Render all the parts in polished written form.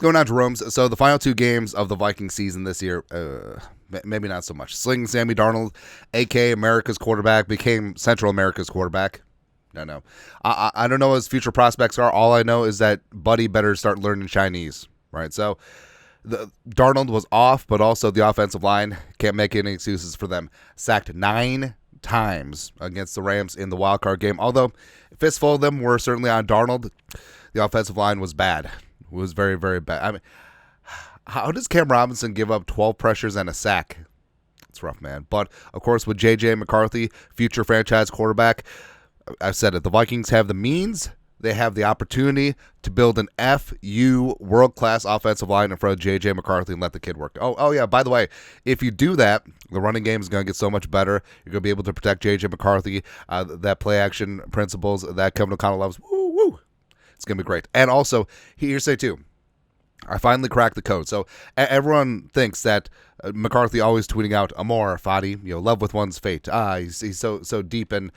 Let's go down to Jerome's. So the final two games of the Vikings season this year, maybe not so much. Sling Sammy Darnold, a.k.a. America's quarterback, became Central America's quarterback. No. I don't know what his future prospects are. All I know is that Buddy better start learning Chinese, right? So Darnold was off, but also the offensive line can't make any excuses for them. Sacked 9 times against the Rams in the wild card game. Although a fistful of them were certainly on Darnold, the offensive line was bad. It was very, very bad. I mean, how does Cam Robinson give up 12 pressures and a sack? It's rough, man. But, of course, with J.J. McCarthy, future franchise quarterback, I've said it. The Vikings have the means. They have the opportunity to build an FU world-class offensive line in front of J.J. McCarthy and let the kid work. Oh, yeah, by the way, if you do that, the running game is going to get so much better. You're going to be able to protect J.J. McCarthy, that play-action principles that Kevin O'Connell loves. Woo! It's going to be great. And also, hearsay too. I finally cracked the code. So everyone thinks that McCarthy always tweeting out "Amor Fati," love with one's fate. He's so deep and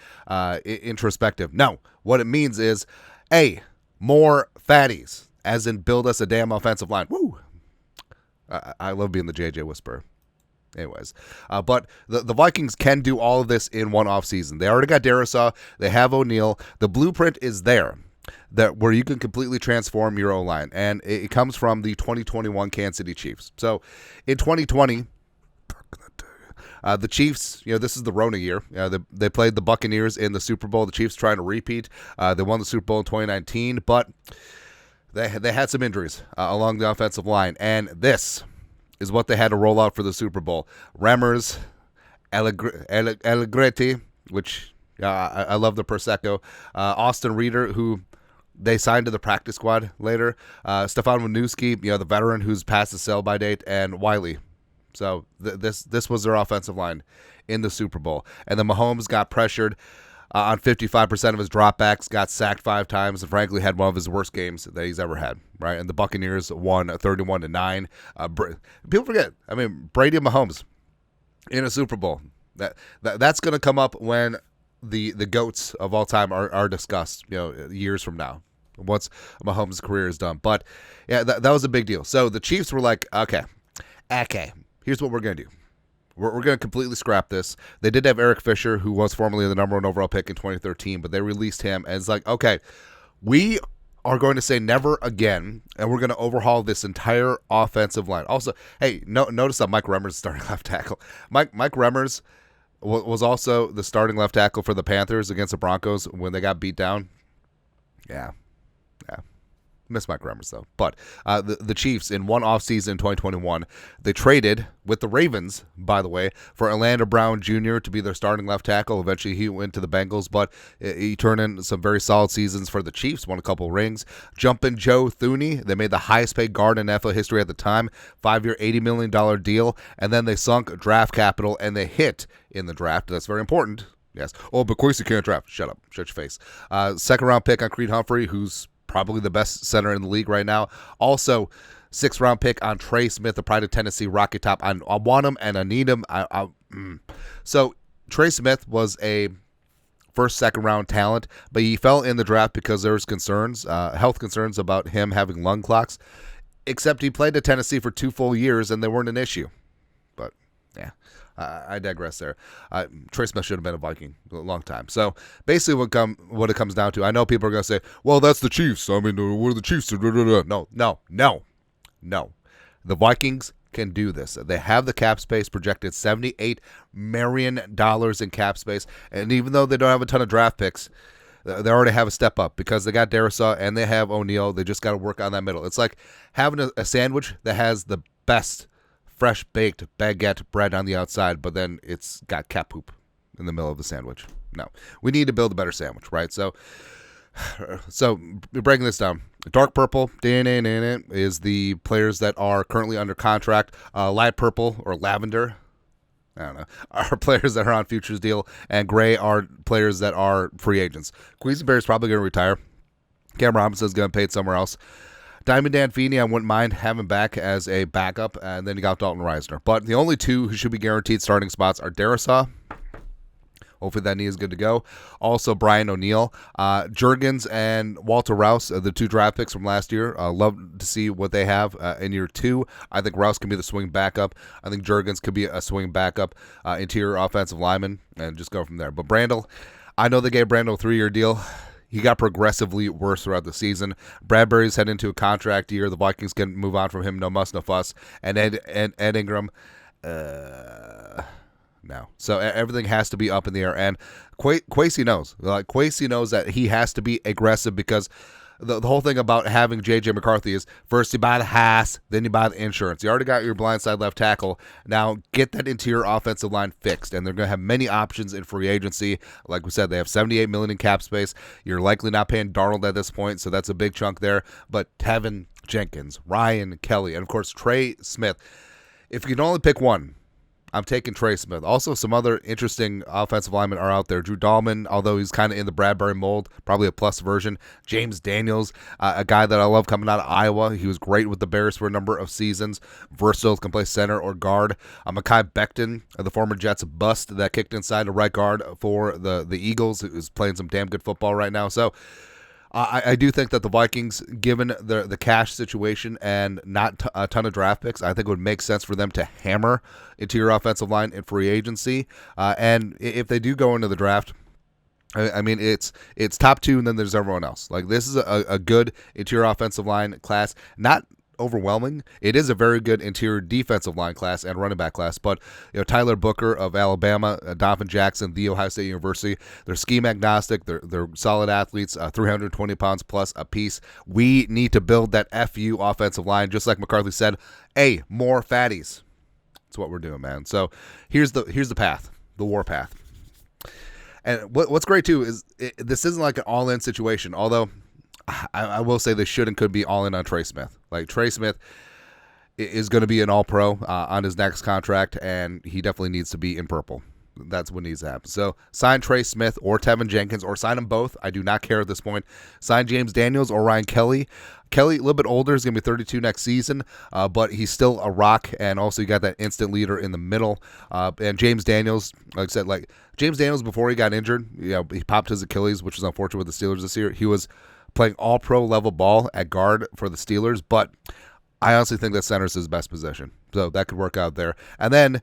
introspective. No, what it means is, more fatties, as in build us a damn offensive line. Woo! I love being the JJ whisperer. Anyways, but the Vikings can do all of this in one offseason. They already got Darisaw. They have O'Neal. The blueprint is there. Where you can completely transform your O-line. And it comes from the 2021 Kansas City Chiefs. So in 2020, the Chiefs, this is the Rona year. They played the Buccaneers in the Super Bowl. The Chiefs trying to repeat. They won the Super Bowl in 2019, but they had some injuries along the offensive line. And this is what they had to roll out for the Super Bowl. Remmers, Allegretti, which I love the Prosecco. Austin Reeder, who they signed to the practice squad later. Stefan Winooski, the veteran who's past the sell-by date, and Wiley. So this was their offensive line in the Super Bowl. And then Mahomes got pressured on 55% of his dropbacks, got sacked 5 times, and frankly had one of his worst games that he's ever had. Right, and the Buccaneers won 31-9. People forget. I mean, Brady and Mahomes in a Super Bowl. That's going to come up when the GOATs of all time are discussed, years from now, once Mahomes' career is done. But, yeah, that was a big deal. So the Chiefs were like, okay, here's what we're going to do. We're going to completely scrap this. They did have Eric Fisher, who was formerly the number 1 overall pick in 2013, but they released him. And it's like, okay, we are going to say never again, and we're going to overhaul this entire offensive line. Also, hey, notice that Mike Remmers is starting left tackle. Mike Remmers was also the starting left tackle for the Panthers against the Broncos when they got beat down. Yeah. Miss Mike Remmers, though. But the Chiefs, in one offseason in 2021, they traded with the Ravens, by the way, for Orlando Brown Jr. to be their starting left tackle. Eventually, he went to the Bengals, but he turned in some very solid seasons for the Chiefs, won a couple rings. Jumpin' Joe Thuney, they made the highest-paid guard in NFL history at the time, 5-year, $80 million deal, and then they sunk draft capital, and they hit in the draft. That's very important. Yes. Oh, but Quincy can't draft. Shut up. Shut your face. Second-round pick on Creed Humphrey, who's probably the best center in the league right now. Also, 6th-round pick on Trey Smith, the pride of Tennessee, Rocky Top. I want him and I need him. So Trey Smith was a first, second-round talent, but he fell in the draft because there was concerns, health concerns about him having lung clots, except he played at Tennessee for 2 full years and they weren't an issue. But, yeah. I digress there. Trey Smith should have been a Viking a long time. So basically what it comes down to, I know people are going to say, well, that's the Chiefs. I mean, what are the Chiefs? No. The Vikings can do this. They have the cap space, projected $78 million in cap space. And even though they don't have a ton of draft picks, they already have a step up because they got Darisaw and they have O'Neal. They just got to work on that middle. It's like having a sandwich that has the best fresh-baked baguette bread on the outside, but then it's got cat poop in the middle of the sandwich. No. We need to build a better sandwich, right? So breaking this down. Dark purple is the players that are currently under contract. Light purple or lavender, I don't know, are players that are on futures deal, and gray are players that are free agents. Quisenberry is probably going to retire. Cam Robinson is going to be paid somewhere else. Diamond Dan Feeney, I wouldn't mind having back as a backup, and then you got Dalton Reisner. But the only 2 who should be guaranteed starting spots are Darisaw. Hopefully that knee is good to go. Also, Brian O'Neill. Juergens and Walter Rouse, the 2 draft picks from last year. Love to see what they have in year 2. I think Rouse can be the swing backup. I think Juergens could be a swing backup, interior offensive lineman, and just go from there. But Brandel, I know they gave Brandel a 3-year deal. He got progressively worse throughout the season. Bradbury's heading into a contract year. The Vikings can move on from him. No muss, no fuss. And Ed Ingram, no. So everything has to be up in the air. And Kwesi knows. Like, Kwesi knows that he has to be aggressive, because the whole thing about having J.J. McCarthy is, first you buy the Haas, then you buy the insurance. You already got your blindside left tackle. Now get that interior offensive line fixed, and they're going to have many options in free agency. Like we said, they have $78 million in cap space. You're likely not paying Darnold at this point, so that's a big chunk there. But Tevin Jenkins, Ryan Kelly, and of course Trey Smith. If you can only pick one, I'm taking Trey Smith. Also, some other interesting offensive linemen are out there. Drew Dahlman, although he's kind of in the Bradbury mold, probably a plus version. James Daniels, a guy that I love coming out of Iowa. He was great with the Bears for a number of seasons. Versatile, can play center or guard. Mekhi Becton, the former Jets bust that kicked inside the right guard for the Eagles, who's playing some damn good football right now. So I do think that the Vikings, given the cash situation and not a ton of draft picks, I think it would make sense for them to hammer interior offensive line in free agency. And if they do go into the draft, I mean, it's top 2 and then there's everyone else. Like, this is a good interior offensive line class. Not overwhelming. It is a very good interior defensive line class and running back class, but Tyler Booker of Alabama, Donovan Jackson, The Ohio State University, they're scheme agnostic. They're solid athletes, 320 pounds plus a piece. We need to build that FU offensive line, just like McCarthy said. More fatties. That's what we're doing, man. So here's the path, the war path. And what's great too is this isn't like an all-in situation, although I will say they should and could be all in on Trey Smith. Like, Trey Smith is going to be an all-pro on his next contract, and he definitely needs to be in purple. That's what needs to happen. So sign Trey Smith or Tevin Jenkins, or sign them both. I do not care at this point. Sign James Daniels or Ryan Kelly. Kelly, a little bit older, is going to be 32 next season, but he's still a rock, and also you got that instant leader in the middle. And James Daniels, like I said, James Daniels, before he got injured, he popped his Achilles, which is unfortunate with the Steelers this year. He was playing all-pro level ball at guard for the Steelers, but I honestly think that center is his best position. So that could work out there. And then,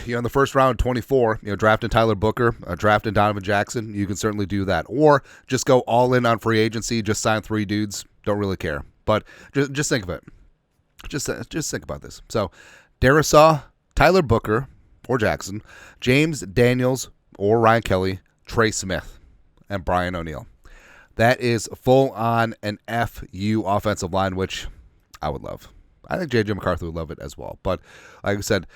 in the first round, 24, drafting Tyler Booker, drafting Donovan Jackson, you can certainly do that. Or just go all in on free agency, just sign 3 dudes. Don't really care. But just think of it. Just think about this. So, Darisaw, Tyler Booker or Jackson, James Daniels or Ryan Kelly, Trey Smith, and Brian O'Neill. That is full on an FU offensive line, which I would love. I think J.J. McCarthy would love it as well. But like I said,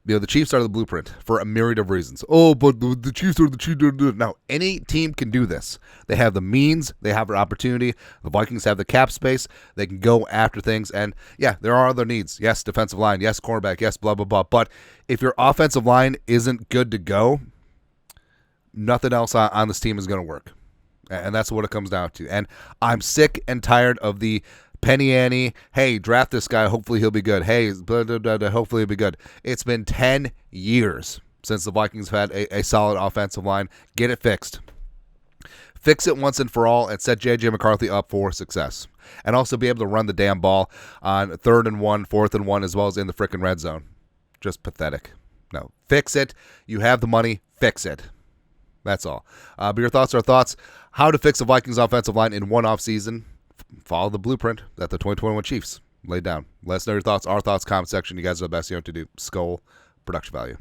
the Chiefs are the blueprint for a myriad of reasons. Oh, but the Chiefs are the Chiefs. Now, any team can do this. They have the means. They have an opportunity. The Vikings have the cap space. They can go after things. And, yeah, there are other needs. Yes, defensive line. Yes, cornerback. Yes, blah, blah, blah. But if your offensive line isn't good to go, nothing else on this team is going to work. And that's what it comes down to. And I'm sick and tired of the penny ante, hey, draft this guy, hopefully he'll be good. Hey, blah, blah, blah, blah, hopefully he'll be good. It's been 10 years since the Vikings have had a solid offensive line. Get it fixed. Fix it once and for all and set J.J. McCarthy up for success. And also be able to run the damn ball on 3rd and 1, 4th and 1, as well as in the frickin' red zone. Just pathetic. No, fix it. You have the money. Fix it. That's all. But your thoughts are thoughts. How to fix a Vikings offensive line in one offseason. Follow the blueprint that the 2021 Chiefs laid down. Let us know your thoughts, our thoughts, comment section. You guys are the best. You know what to do. Skull, production value.